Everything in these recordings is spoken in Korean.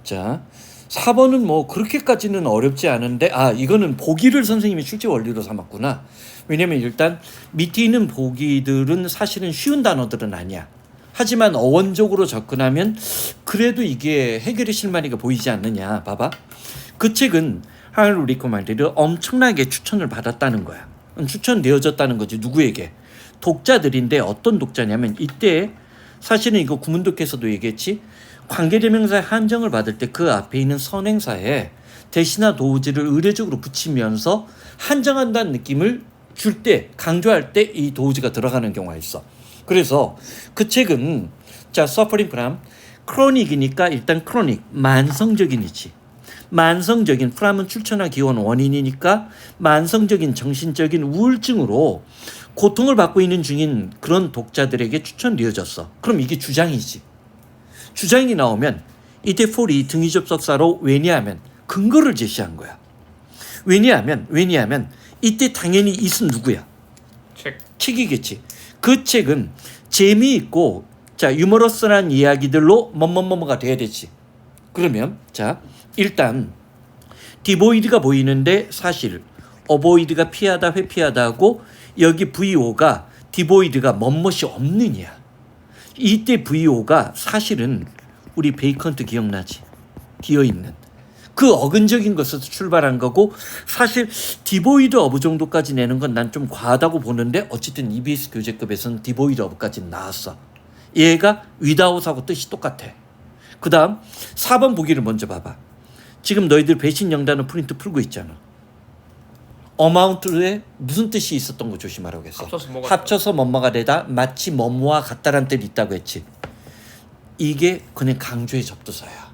자, 4번은 뭐 그렇게까지는 어렵지 않은데 이거는 보기를 선생님이 출제 원리로 삼았구나. 왜냐면 일단 밑에 있는 보기들은 사실은 쉬운 단어들은 아니야. 하지만 어원적으로 접근하면 그래도 이게 해결의 실마리가 보이지 않느냐. 봐봐. 그 책은 하이리 리코만드를 엄청나게 추천을 받았다는 거야. 추천되어졌다는 거지. 누구에게? 독자들인데 어떤 독자냐면 이때 사실은 이거 구문독해서도 얘기했지. 관계대명사의 한정을 받을 때 그 앞에 있는 선행사에 대시나 도우지를 의례적으로 붙이면서 한정한다는 느낌을 줄 때, 강조할 때 이 도우지가 들어가는 경우가 있어. 그래서 그 책은 자, suffering from 크로닉이니까 일단 크로닉, 만성적인이지. 만성적인 프람은 출처나 기원 원인이니까 만성적인 정신적인 우울증으로 고통을 받고 있는 중인 그런 독자들에게 추천되어졌어. 그럼 이게 주장이지. 주장이 나오면 이때 폴이 등위접속사로 왜냐하면 근거를 제시한 거야. 왜냐하면 이때 당연히 it은 누구야? 책이겠지. 그 책은 재미있고 자 유머러스한 이야기들로 뭐뭐뭐가 돼야 되지. 그러면 자 일단 디보이드가 보이는데 사실 어보이드가 피하다 회피하다 하고 여기 VO가 디보이드가 멋멋이 없느냐. 이때 VO가 사실은 우리 베이컨트 기억나지? 비어있는 그 어근적인 것에서 출발한 거고 사실 디보이드 어브 정도까지 내는 건 난 좀 과하다고 보는데 어쨌든 EBS 교재급에서는 디보이드 어브까지 나왔어. 얘가 위다웃하고 뜻이 똑같아. 그 다음 4번 보기를 먼저 봐봐. 지금 너희들 배신 영단어 프린트 풀고 있잖아. 어마운트에 무슨 뜻이 있었던 거 조심하라고 했어. 합쳐서 뭐뭐가 되다 마치 뭐뭐와 같다란 뜻이 있다고 했지. 이게 그냥 강조의 접두사야.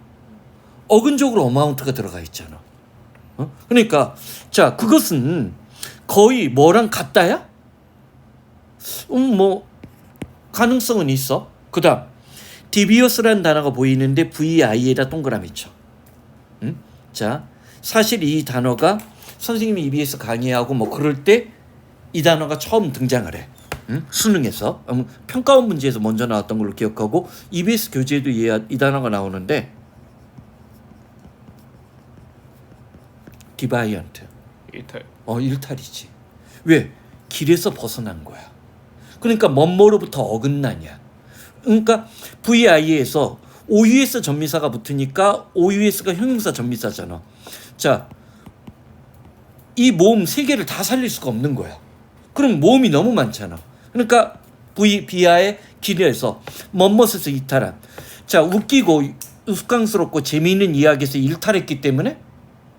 어근적으로 어마운트가 들어가 있잖아. 그러니까 자 그것은 거의 뭐랑 같다야? 뭐 가능성은 있어. 그 다음 디비어스라는 단어가 보이는데 VI에다 동그라미 쳐. 자 사실 이 단어가 선생님이 EBS 강의하고 뭐 그럴 때 이 단어가 처음 등장을 해. 수능에서 평가원 문제에서 먼저 나왔던 걸로 기억하고 EBS 교재에도 이 단어가 나오는데 디바이언트. 일탈이지. 왜? 길에서 벗어난 거야. 그러니까 뭐뭐로부터 어긋나냐. 그러니까 VI에서 OUS 전미사가 붙으니까 OUS가 형용사 전미사잖아. 자, 이 모음 세 개를 다 살릴 수가 없는 거야. 그럼 모음이 너무 많잖아. 그러니까 비하의 길에서 멋멋에서 이탈한. 자, 웃기고 우스꽝스럽고 재미있는 이야기에서 일탈했기 때문에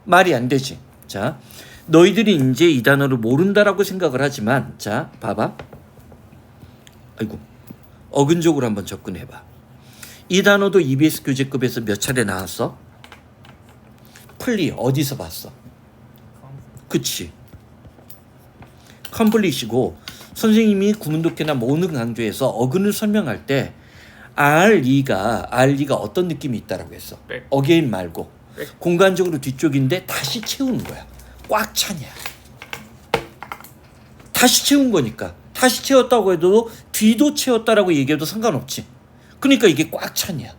말이 안 되지. 자, 너희들이 이제 이 단어를 모른다라고 생각을 하지만 자, 봐봐. 아이고, 어근적으로 한번 접근해봐. 이 단어도 EBS 교재급에서 몇 차례 나왔어? 플리 어디서 봤어? 그치. 컴플릿이고 선생님이 구문독해나 모든 강조에서 어근을 설명할 때 RE가 어떤 느낌이 있다라고 했어. 어게인 말고 공간적으로 뒤쪽인데 다시 채우는 거야. 꽉 차냐. 다시 채운 거니까. 다시 채웠다고 해도 뒤도 채웠다라고 얘기해도 상관없지. 그러니까 이게 꽉 차냐.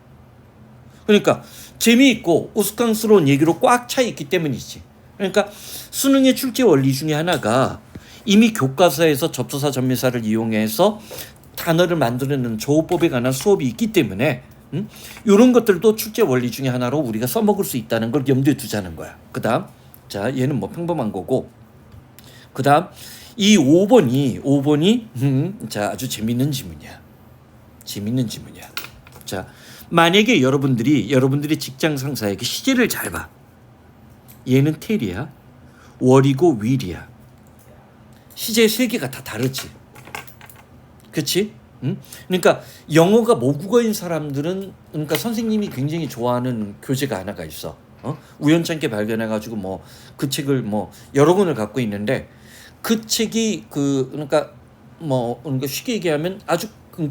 그러니까 재미있고 우스꽝스러운 얘기로 꽉 차 있기 때문이지. 그러니까 수능의 출제 원리 중에 하나가 이미 교과서에서 접두사 전미사를 이용해서 단어를 만들어내는 조어법에 관한 수업이 있기 때문에 이런 것들도 출제 원리 중에 하나로 우리가 써먹을 수 있다는 걸 염두에 두자는 거야. 그 다음 자 얘는 뭐 평범한 거고 그 다음 이 5번이 자 아주 재밌는 지문이야. 자 만약에 여러분들이 직장 상사에게 시제를 잘 봐. 얘는 텔이야. 월이고 윌이야. 시제 세 개가 다 다르지. 그치? 그러니까 영어가 모국어인 사람들은 그러니까 선생님이 굉장히 좋아하는 교재가 하나가 있어. 우연찮게 발견해가지고 뭐 그 책을 뭐 여러 권을 갖고 있는데 그 책이 그러니까 쉽게 얘기하면 아주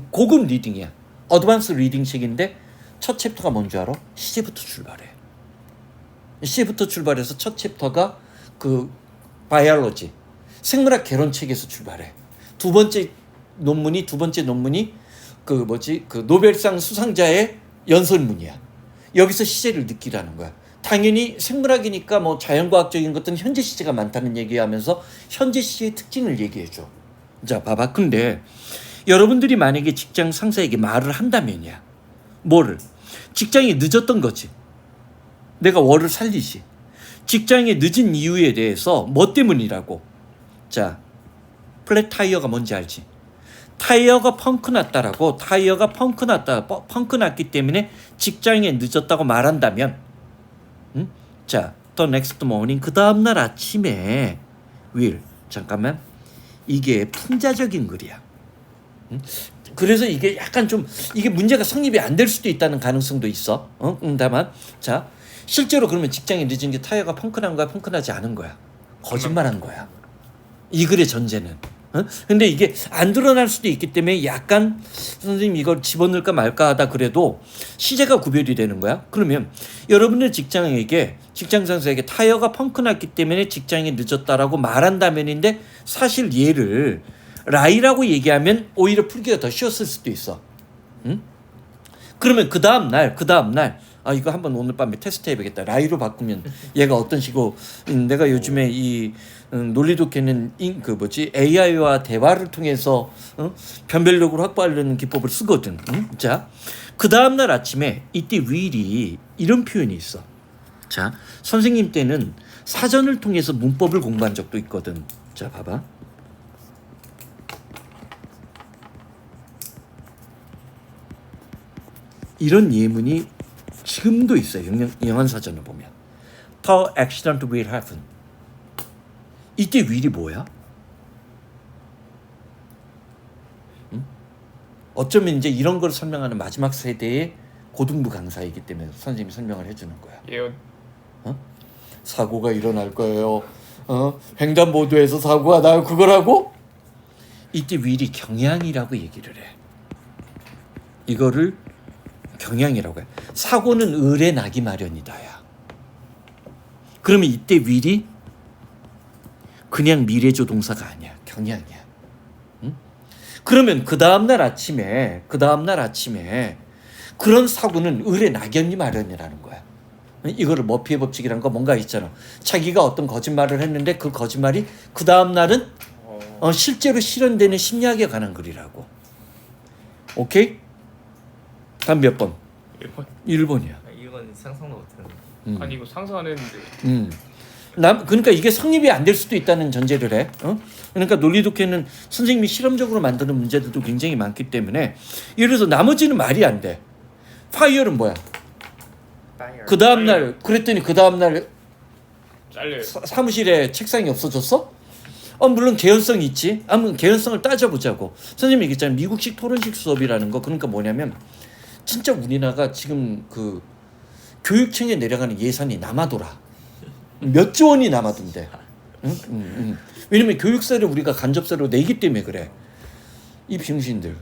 고급 리딩이야. 어드밴스 리딩 책인데 첫 챕터가 뭔 줄 알아? 시제부터 출발해서 첫 챕터가 그 바이올로지 생물학 개론 책에서 출발해. 두 번째 논문이 그 노벨상 수상자의 연설문이야. 여기서 시제를 느끼라는 거야. 당연히 생물학이니까 뭐 자연과학적인 것들은 현재 시제가 많다는 얘기하면서 현재 시제의 특징을 얘기해줘. 자, 봐봐. 근데 여러분들이 만약에 직장 상사에게 말을 한다면이야. 뭐를? 직장이 늦었던 거지. 내가 월을 살리지. 직장에 늦은 이유에 대해서 뭐 때문이라고. 자, 플랫 타이어가 뭔지 알지? 타이어가 펑크 났다라고. 타이어가 펑크 났기 때문에 직장에 늦었다고 말한다면, 자, the next morning, 그 다음날 아침에 will. 잠깐만, 이게 풍자적인 글이야. 그래서 이게 약간 좀 이게 문제가 성립이 안 될 수도 있다는 가능성도 있어. 다만 자, 실제로 그러면 직장에 늦은 게 타이어가 펑크난 거야, 펑크나지 않은 거야? 거짓말한 거야. 이 글의 전제는. 근데 이게 안 드러날 수도 있기 때문에 약간 선생님 이걸 집어넣을까 말까 하다 그래도 시제가 구별이 되는 거야. 그러면 여러분들 직장 상사에게 타이어가 펑크났기 때문에 직장에 늦었다라고 말한다면인데 사실 얘를 라이라고 얘기하면 오히려 풀기가 더 쉬웠을 수도 있어. 그러면 그 다음 날 아, 이거 한번 오늘 밤에 테스트 해보겠다. 라이로 바꾸면 얘가 어떤 식으로 내가 요즘에 이 논리독해는 AI와 대화를 통해서 변별력을 확보하려는 기법을 쓰거든. 자, 그 다음 날 아침에 이때 will이 이런 표현이 있어. 자, 선생님 때는 사전을 통해서 문법을 공부한 적도 있거든. 자, 봐봐. 이런 예문이 지금도 있어요. 영한사전을 보면. The accident will happen. 이때 will이 뭐야? 어쩌면 이제 이런 걸 설명하는 마지막 세대의 고등부 강사이기 때문에 선생님이 설명을 해주는 거야. 예언. 사고가 일어날 거예요. 횡단보도에서 사고가 나요. 그거라고? 이때 will이 경향이라고 얘기를 해. 이거를 경향이라고 해. 사고는 을에 나기 마련이다야. 그러면 이때 will이 그냥 미래조동사가 아니야. 경향이야. 그러면 그 다음날 아침에 그런 사고는 을에 낙연이 마련이라는 거야. 이거를 머피의 법칙이란 거 뭔가 있잖아. 자기가 어떤 거짓말을 했는데 그 거짓말이 그 다음날은 실제로 실현되는 심리학에 관한 글이라고. 오케이? 다음 몇 번? 1번. 1번이야. 이건 상상도 못했는데. 아니 이거 상상 안 했는데. 그러니까 이게 성립이 안 될 수도 있다는 전제를 해. 그러니까 논리독해는 선생님이 실험적으로 만드는 문제들도 굉장히 많기 때문에 예를 들어서 나머지는 말이 안 돼. 파이어는 뭐야? 그 다음날 그랬더니 그 다음날 잘려요. 사무실에 책상이 없어졌어? 물론 개연성이 있지. 한번 개연성을 따져보자고. 선생님이 얘기했잖아요. 미국식 토론식 수업이라는 거. 그러니까 뭐냐면 진짜 우리나라가 지금 그 교육청에 내려가는 예산이 남아돌아. 몇 조 원이 남아돈대. 왜냐면 교육세를 우리가 간접세로 내기 때문에 그래. 이 병신들.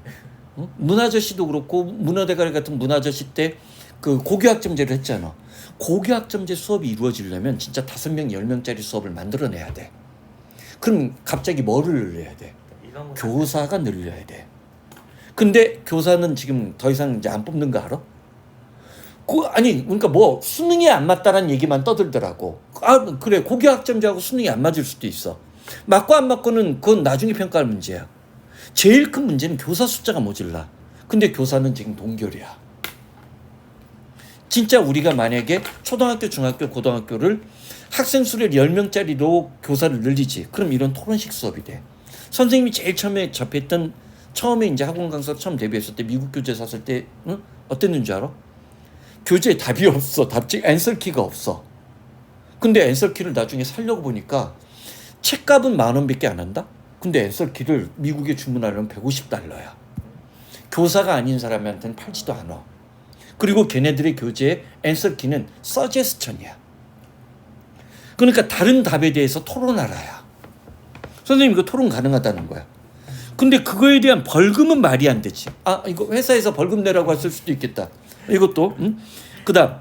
문아저씨도 그렇고 문화대가리 같은 문아저씨 때 그 고교학점제를 했잖아. 고교학점제 수업이 이루어지려면 진짜 5명, 10명짜리 수업을 만들어내야 돼. 그럼 갑자기 뭐를 늘려야 돼? 교사가 늘려야 돼. 근데 교사는 지금 더 이상 이제 안 뽑는 거 알아? 그러니까 뭐 수능이 안 맞다라는 얘기만 떠들더라고. 그래, 고교학점제하고 수능이 안 맞을 수도 있어. 맞고 안 맞고는 그건 나중에 평가할 문제야. 제일 큰 문제는 교사 숫자가 모질라. 근데 교사는 지금 동결이야. 진짜 우리가 만약에 초등학교, 중학교, 고등학교를 학생 수를 10명짜리로 교사를 늘리지. 그럼 이런 토론식 수업이 돼. 선생님이 제일 처음에 접했던 처음에 이제 학원 강사로 처음 데뷔했을 때 미국 교재 샀을 때 어땠는 줄 알아? 교재에 답이 없어. 답지 앤서키가 없어. 근데 앤서키를 나중에 사려고 보니까 책값은 10,000원밖에 안 한다? 근데 앤서키를 미국에 주문하려면 $150야. 교사가 아닌 사람한테는 팔지도 않아. 그리고 걔네들의 교재에 앤서키는 서제스천이야. 그러니까 다른 답에 대해서 토론하라야. 선생님 이거 토론 가능하다는 거야. 근데 그거에 대한 벌금은 말이 안 되지. 이거 회사에서 벌금 내라고 했을 수도 있겠다. 이것도. 그 다음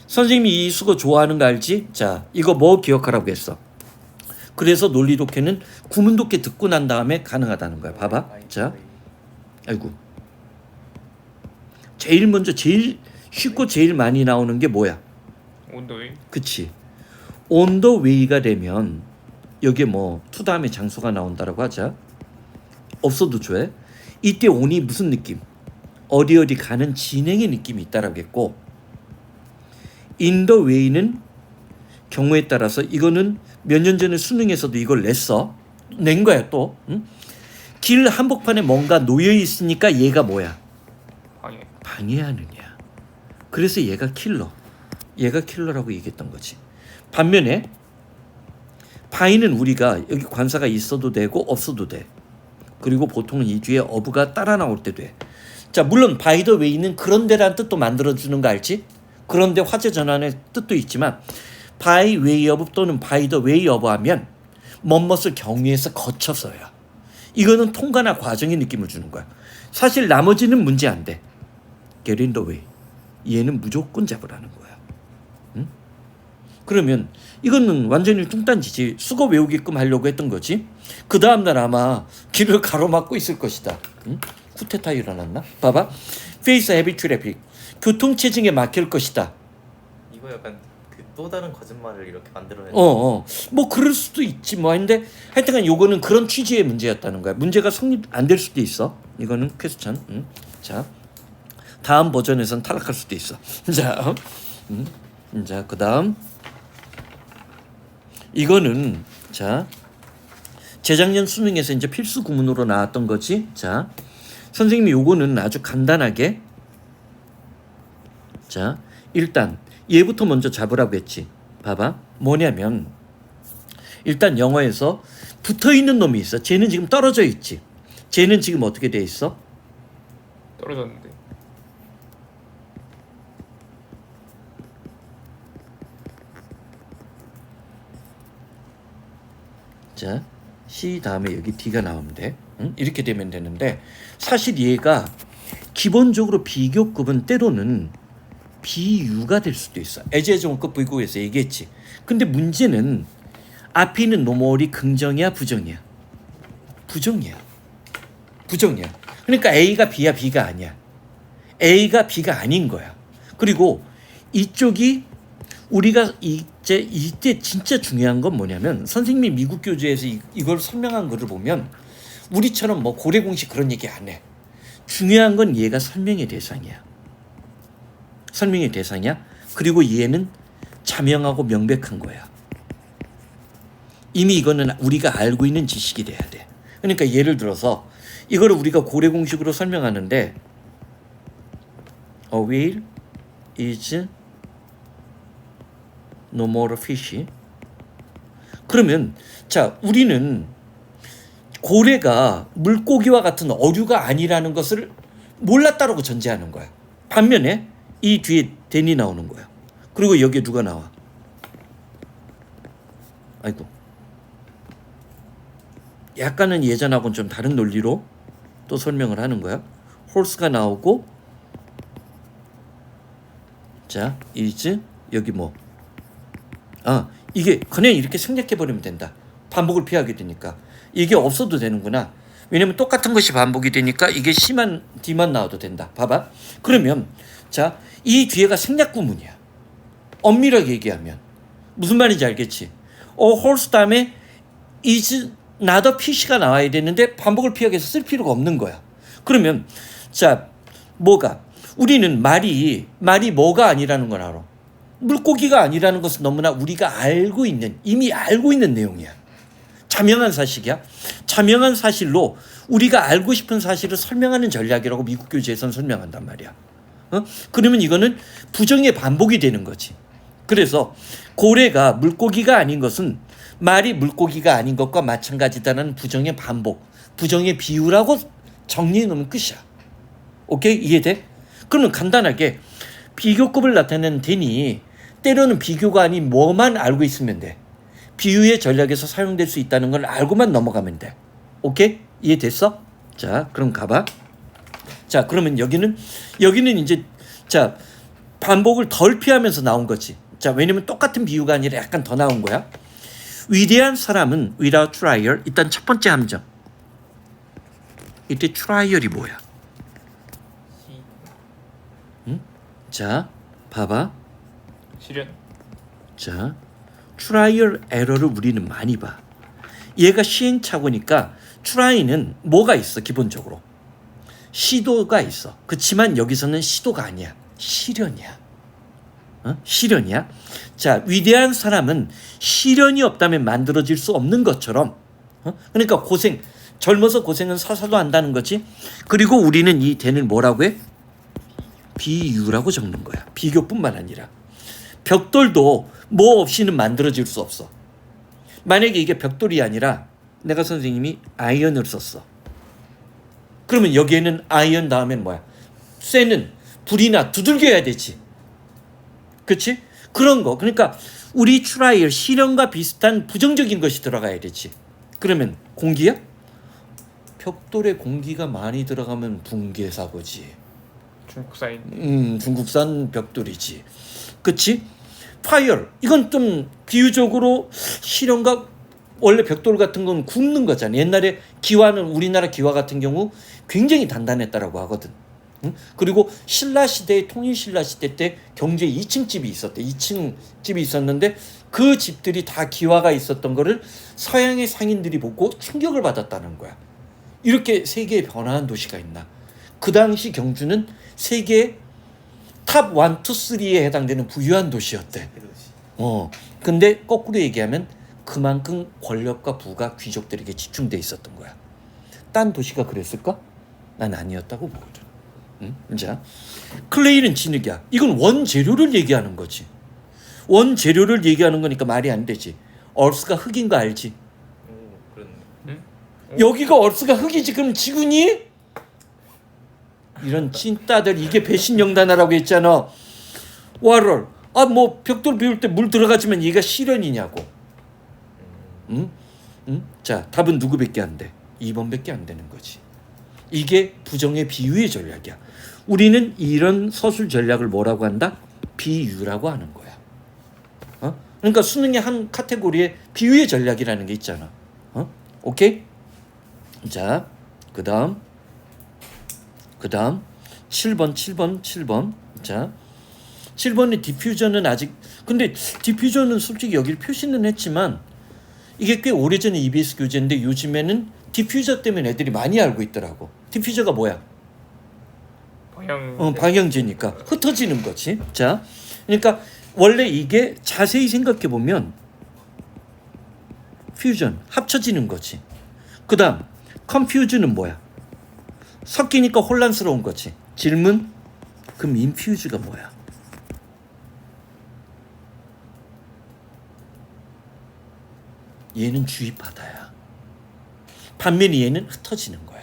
선생님이 이 수거 좋아하는 거 알지? 자, 이거 뭐 기억하라고 했어. 그래서 논리독해는 구문독해 듣고 난 다음에 가능하다는 거야. 봐봐. 자, 아이고. 제일 먼저 제일 쉽고 제일 많이 나오는 게 뭐야? 온도위. 그치. on the way가 되면 여기에 뭐 to 다음에 장소가 나온다라고 하자. 없어도 좋아해. 이때 on이 무슨 느낌? 어디 가는 진행의 느낌이 있다라고 했고, in the way는 경우에 따라서 이거는 몇 년 전에 수능에서도 이걸 낸 거야 또. 응? 길 한복판에 뭔가 놓여 있으니까 얘가 뭐야? 방해하느냐. 그래서 얘가 킬러라고 얘기했던 거지. 반면에 바이는 우리가 여기 관사가 있어도 되고 없어도 돼. 그리고 보통은 이 뒤에 어부가 따라 나올 때 돼. 자, 물론 by the way는 그런데라는 뜻도 만들어주는 거 알지? 그런데 화재 전환의 뜻도 있지만 by way of 또는 by the way of 하면 뭐뭇을 경유해서 거쳐서야. 이거는 통과나 과정의 느낌을 주는 거야. 사실 나머지는 문제 안 돼. get in the way. 얘는 무조건 잡으라는 거야. 응? 그러면 이거는 완전히 뚱딴지지. 수거 외우게끔 하려고 했던 거지. 그 다음날 아마 길을 가로막고 있을 것이다. 응? 쿠데타 일어났나? 봐봐. face heavy traffic. 교통체증에 막힐 것이다. 이거 약간 그 또 다른 거짓말을 이렇게 만들어내는. 뭐 그럴 수도 있지 뭐. 근데 하여튼간 요거는 그런 취지의 문제였다는 거야. 문제가 성립 안 될 수도 있어. 이거는 퀘스천. 자, 다음 버전에선 탈락할 수도 있어. 자, 자, 그다음 이거는 자 재작년 수능에서 이제 필수 구문으로 나왔던 거지. 자, 선생님이 요거는 아주 간단하게 자 일단 얘부터 먼저 잡으라고 했지. 봐봐. 뭐냐면 일단 영어에서 붙어있는 놈이 있어. 쟤는 지금 떨어져 있지. 쟤는 지금 어떻게 돼 있어? 떨어졌는데. 자, C 다음에 여기 D가 나오면 돼. 응? 이렇게 되면 되는데 사실 얘가 기본적으로 비교급은 때로는 비유가 될 수도 있어. 애제종급 부의고에서 얘기했지. 근데 문제는 앞에 있는 노멀이 긍정이야 부정이야? 부정이야. 그러니까 A가 B야 B가 아니야. A가 B가 아닌 거야. 그리고 이쪽이 우리가 이때 진짜 중요한 건 뭐냐면 선생님이 미국 교재에서 이걸 설명한 거를 보면 우리처럼 뭐 고래 공식 그런 얘기 안 해. 중요한 건 얘가 설명의 대상이야. 그리고 얘는 자명하고 명백한 거야. 이미 이거는 우리가 알고 있는 지식이 돼야 돼. 그러니까 예를 들어서 이거를 우리가 고래 공식으로 설명하는데 A whale is no more fish. 그러면 자 우리는 고래가 물고기와 같은 어류가 아니라는 것을 몰랐다라고 전제하는 거야. 반면에 이 뒤에 댄이 나오는 거야. 그리고 여기에 누가 나와? 아이고. 약간은 예전하고는 좀 다른 논리로 또 설명을 하는 거야. 홀스가 나오고 자, is 여기 뭐 이게 그냥 이렇게 생략해버리면 된다. 반복을 피하게 되니까. 이게 없어도 되는구나. 왜냐면 똑같은 것이 반복이 되니까 이게 C만 D만 나와도 된다. 봐봐. 그러면 자, 이 뒤에가 생략 구문이야. 엄밀하게 얘기하면 무슨 말인지 알겠지? horse 다음에 is not a fish가 나와야 되는데 반복을 피하기 위해서 쓸 필요가 없는 거야. 그러면 자, 뭐가? 우리는 말이 뭐가 아니라는 걸 알아. 물고기가 아니라는 것은 너무나 우리가 이미 알고 있는 내용이야. 자명한 사실이야. 자명한 사실로 우리가 알고 싶은 사실을 설명하는 전략이라고 미국 교재에서는 설명한단 말이야. 그러면 이거는 부정의 반복이 되는 거지. 그래서 고래가 물고기가 아닌 것은 말이 물고기가 아닌 것과 마찬가지다는 부정의 반복, 부정의 비유라고 정리해 놓으면 끝이야. 오케이? 이해돼? 그러면 간단하게 비교급을 나타내는 댄이 때로는 비교가 아닌 뭐만 알고 있으면 돼. 비유의 전략에서 사용될 수 있다는 걸 알고만 넘어가면 돼. 오케이? 이해됐어? 자, 그럼 가봐. 자, 그러면 여기는 이제 자 반복을 덜 피하면서 나온 거지. 자, 왜냐면 똑같은 비유가 아니라 약간 더 나온 거야. 위대한 사람은 without trial. 일단 첫 번째 함정. 이때 trial이 뭐야? 자, 봐봐. 실현. 자, 트라이얼 에러를 우리는 많이 봐. 얘가 시행착오니까 트라이는 뭐가 있어 기본적으로. 시도가 있어. 그렇지만 여기서는 시도가 아니야. 실현이야. 실현이야. 자, 위대한 사람은 실현이 없다면 만들어질 수 없는 것처럼 그러니까 고생, 젊어서 고생은 사사도 한다는 거지. 그리고 우리는 이 대는 뭐라고 해? 비유라고 적는 거야. 비교뿐만 아니라 벽돌도 뭐 없이는 만들어질 수 없어. 만약에 이게 벽돌이 아니라 내가 선생님이 아이언을 썼어. 그러면 여기에는 아이언 다음엔 뭐야? 쇠는 불이나 두들겨야 되지. 그렇지? 그런 거. 그러니까 우리 트라이얼 실현과 비슷한 부정적인 것이 들어가야 되지. 그러면 공기야? 벽돌에 공기가 많이 들어가면 붕괴 사고지. 중국사인. 중국산 벽돌이지. 그치? 파이얼. 이건 좀 비유적으로 실현과 원래 벽돌 같은 건 굽는 거잖아. 옛날에 기와는 우리나라 기와 같은 경우 굉장히 단단했다라고 하거든. 그리고 신라 시대, 통일 신라 시대 때 경주에 2층 집이 있었대. 2층 집이 있었는데 그 집들이 다 기와가 있었던 거를 서양의 상인들이 보고 충격을 받았다는 거야. 이렇게 세계에 변화한 도시가 있나? 그 당시 경주는 세계 탑 1, 2, 3에 해당되는 부유한 도시였대. 근데 거꾸로 얘기하면 그만큼 권력과 부가 귀족들에게 집중돼 있었던 거야. 딴 도시가 그랬을까? 난 아니었다고 보거든. 자, 클레이는 진흙이야. 이건 원재료를 얘기하는 거지. 원재료를 얘기하는 거니까 말이 안 되지. 얼스가 흙인 거 알지? 그렇네. 여기가 얼스가 흙이지. 그럼 지구니? 이런 찐따들. 이게 배신영단하라고 했잖아. 와롤. 뭐 벽돌 비울 때 물 들어가지만 얘가 실현이냐고. 자, 답은 누구밖에 안 돼? 2번밖에 안 되는 거지. 이게 부정의 비유의 전략이야. 우리는 이런 서술 전략을 뭐라고 한다? 비유라고 하는 거야. 그러니까 수능의 한 카테고리에 비유의 전략이라는 게 있잖아. 오케이? 자, 그 다음 7번. 자, 7번의 디퓨저는 아직, 근데 디퓨저는 솔직히 여기를 표시는 했지만 이게 꽤 오래전에 EBS 교재인데 요즘에는 디퓨저 때문에 애들이 많이 알고 있더라고. 디퓨저가 뭐야? 방향제니까 흩어지는 거지. 자, 그러니까 원래 이게 자세히 생각해 보면 퓨전, 합쳐지는 거지. 그 다음 컨퓨즈는 뭐야? 섞이니까 혼란스러운 거지. 질문, 그럼 인퓨즈가 뭐야? 얘는 주입하다야. 반면에 얘는 흩어지는 거야.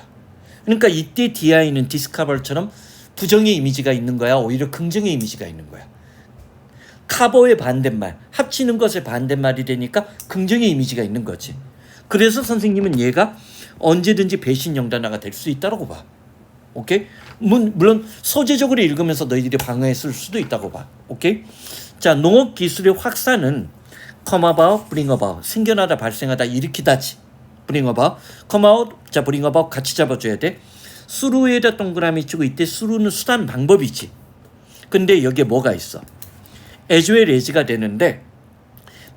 그러니까 이때 DI는 디스커버처럼 부정의 이미지가 있는 거야? 오히려 긍정의 이미지가 있는 거야? 카버의 반대말, 합치는 것의 반대말이 되니까 긍정의 이미지가 있는 거지. 그래서 선생님은 얘가 언제든지 배신영단어가 될 수 있다고 봐. 오케이? 물론 소재적으로 읽으면서 너희들이 방어했을 수도 있다고 봐. 오케이? 자, 농업기술의 확산은 come about, bring about, 생겨나다, 발생하다, 일으키다지. bring about, come out, 자, bring about 같이 잡아줘야 돼. 수루에다 동그라미 치고 이때 수루는 수단 방법이지. 근데 여기에 뭐가 있어? as well as가 되는데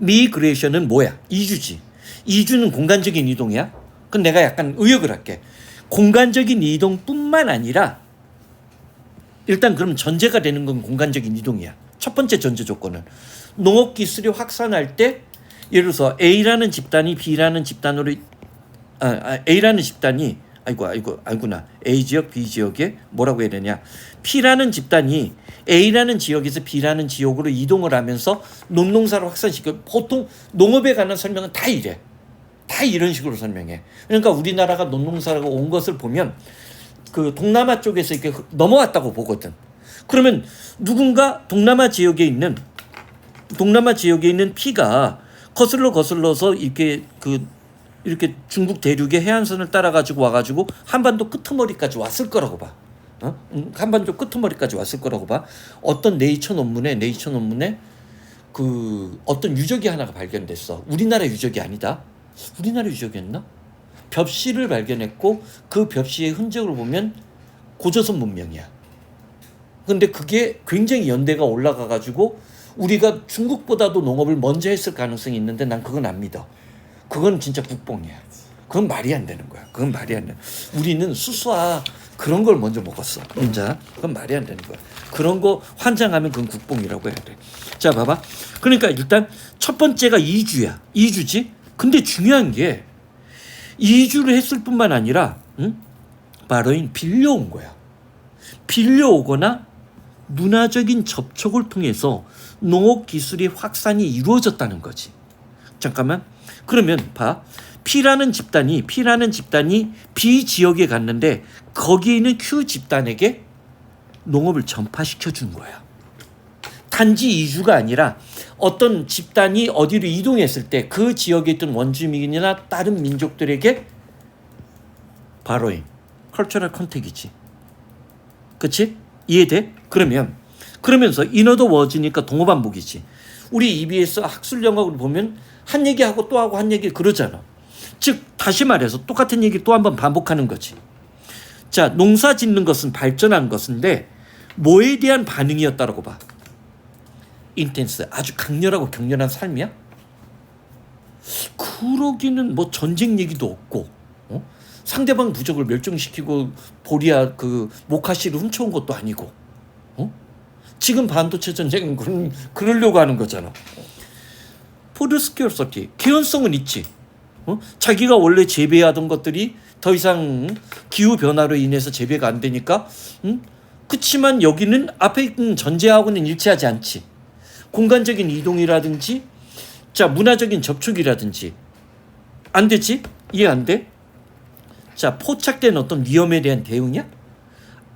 migration은 뭐야? 이주지. 이주는 공간적인 이동이야. 그럼 내가 약간 의역을 할게. 공간적인 이동뿐만 아니라 일단 그럼 전제가 되는 건 공간적인 이동이야. 첫 번째 전제 조건은 농업기술이 확산할 때 예를 들어서 A라는 집단이 B라는 집단으로 A라는 집단이 아이구나 A 지역 B 지역에 뭐라고 해야 되냐, P라는 집단이 A라는 지역에서 B라는 지역으로 이동을 하면서 농농사를 확산시켜. 보통 농업에 관한 설명은 다 이래. 다 이런 식으로 설명해. 그러니까 우리나라가 농농사라고 온 것을 보면 그 동남아 쪽에서 이렇게 넘어왔다고 보거든. 그러면 누군가 동남아 지역에 있는 P가 거슬러서 이렇게 중국 대륙의 해안선을 따라 가지고 와가지고 한반도 끄트머리까지 왔을 거라고 봐. 한반도 끄트머리까지 왔을 거라고 봐. 어떤 네이처 논문에 그 어떤 유적이 하나가 발견됐어. 우리나라 유적이 아니다. 우리나라 유적이었나? 벽시를 발견했고 그 벽시의 흔적을 보면 고조선 문명이야. 근데 그게 굉장히 연대가 올라가 가지고 우리가 중국보다도 농업을 먼저 했을 가능성이 있는데 난 그건 안 믿어. 그건 진짜 국뽕이야. 그건 말이 안 되는 거야. 그건 말이 안 돼. 우리는 수수와 그런 걸 먼저 먹었어. 자, 그건 말이 안 되는 거야. 그런 거 환장하면 그건 국뽕이라고 해야 돼. 자, 봐봐. 그러니까 일단 첫 번째가 이주야. 이주지. 근데 중요한 게 이주를 했을 뿐만 아니라 바로인 빌려온 거야. 빌려오거나 문화적인 접촉을 통해서 농업 기술의 확산이 이루어졌다는 거지. 잠깐만. 그러면 봐. P라는 집단이 B 지역에 갔는데 거기에 있는 Q 집단에게 농업을 전파시켜 준 거야. 단지 이주가 아니라 어떤 집단이 어디로 이동했을 때 그 지역에 있던 원주민이나 다른 민족들에게 바로인 컬처럴 컨택이지. 그치? 이해돼? 그러면서 인어더 워즈니까 동어반복이지. 우리 EBS 학술 영역을 보면 한 얘기하고 또 하고 한 얘기 그러잖아. 즉 다시 말해서 똑같은 얘기 또 한번 반복하는 거지. 자, 농사 짓는 것은 발전한 것인데 뭐에 대한 반응이었다라고 봐. 인텐스, 아주 강렬하고 격렬한 삶이야? 그러기는 뭐 전쟁 얘기도 없고, 상대방 부족을 멸종시키고 보리아 그 모카시를 훔쳐온 것도 아니고, 지금 반도체 전쟁은 그러려고 하는 거잖아. 푸드 스퀘어서티, 개연성은 있지. 자기가 원래 재배하던 것들이 더 이상 기후 변화로 인해서 재배가 안 되니까, 그치만 여기는 앞에 있는 전제하고는 일치하지 않지. 공간적인 이동이라든지, 자, 문화적인 접촉이라든지 안 되지? 이해 안 돼? 자, 포착된 어떤 위험에 대한 대응이야?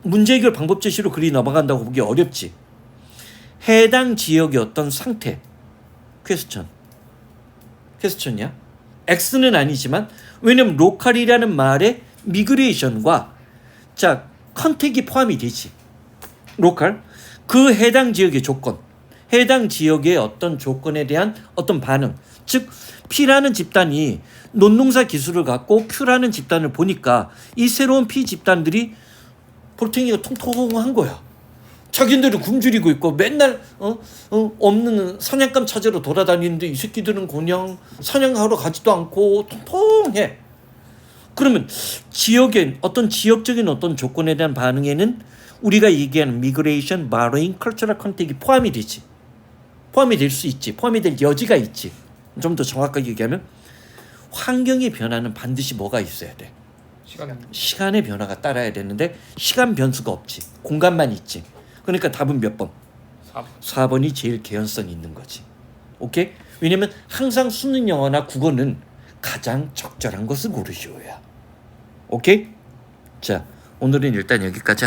문제 해결 방법 제시로 그리 넘어간다고 보기 어렵지. 해당 지역의 어떤 상태, 퀘스천이야? X는 아니지만 왜냐면 로컬이라는 말에 미그레이션과 자 컨택이 포함이 되지. 로컬 그 해당 지역의 조건, 해당 지역의 어떤 조건에 대한 어떤 반응. 즉 P라는 집단이 논농사 기술을 갖고 Q라는 집단을 보니까 이 새로운 P 집단들이 볼탱이가 통통한 거야. 자기들은 굶주리고 있고 맨날 없는 사냥감 찾으러 돌아다니는데 이 새끼들은 그냥 사냥하러 가지도 않고 통통해. 그러면 지역의 어떤 지역적인 어떤 조건에 대한 반응에는 우리가 얘기하는 미그레이션, 바로잉, 컬처럴 컨택이 포함이 되지. 포함이 될 수 있지. 포함이 될 여지가 있지. 좀 더 정확하게 얘기하면 환경의 변화는 반드시 뭐가 있어야 돼? 시간의 변화가 따라야 되는데 시간 변수가 없지. 공간만 있지. 그러니까 답은 몇 번? 4번이 제일 개연성이 있는 거지. 오케이? 왜냐면 항상 수능 영어나 국어는 가장 적절한 것을 고르시오야. 오케이? 자, 오늘은 일단 여기까지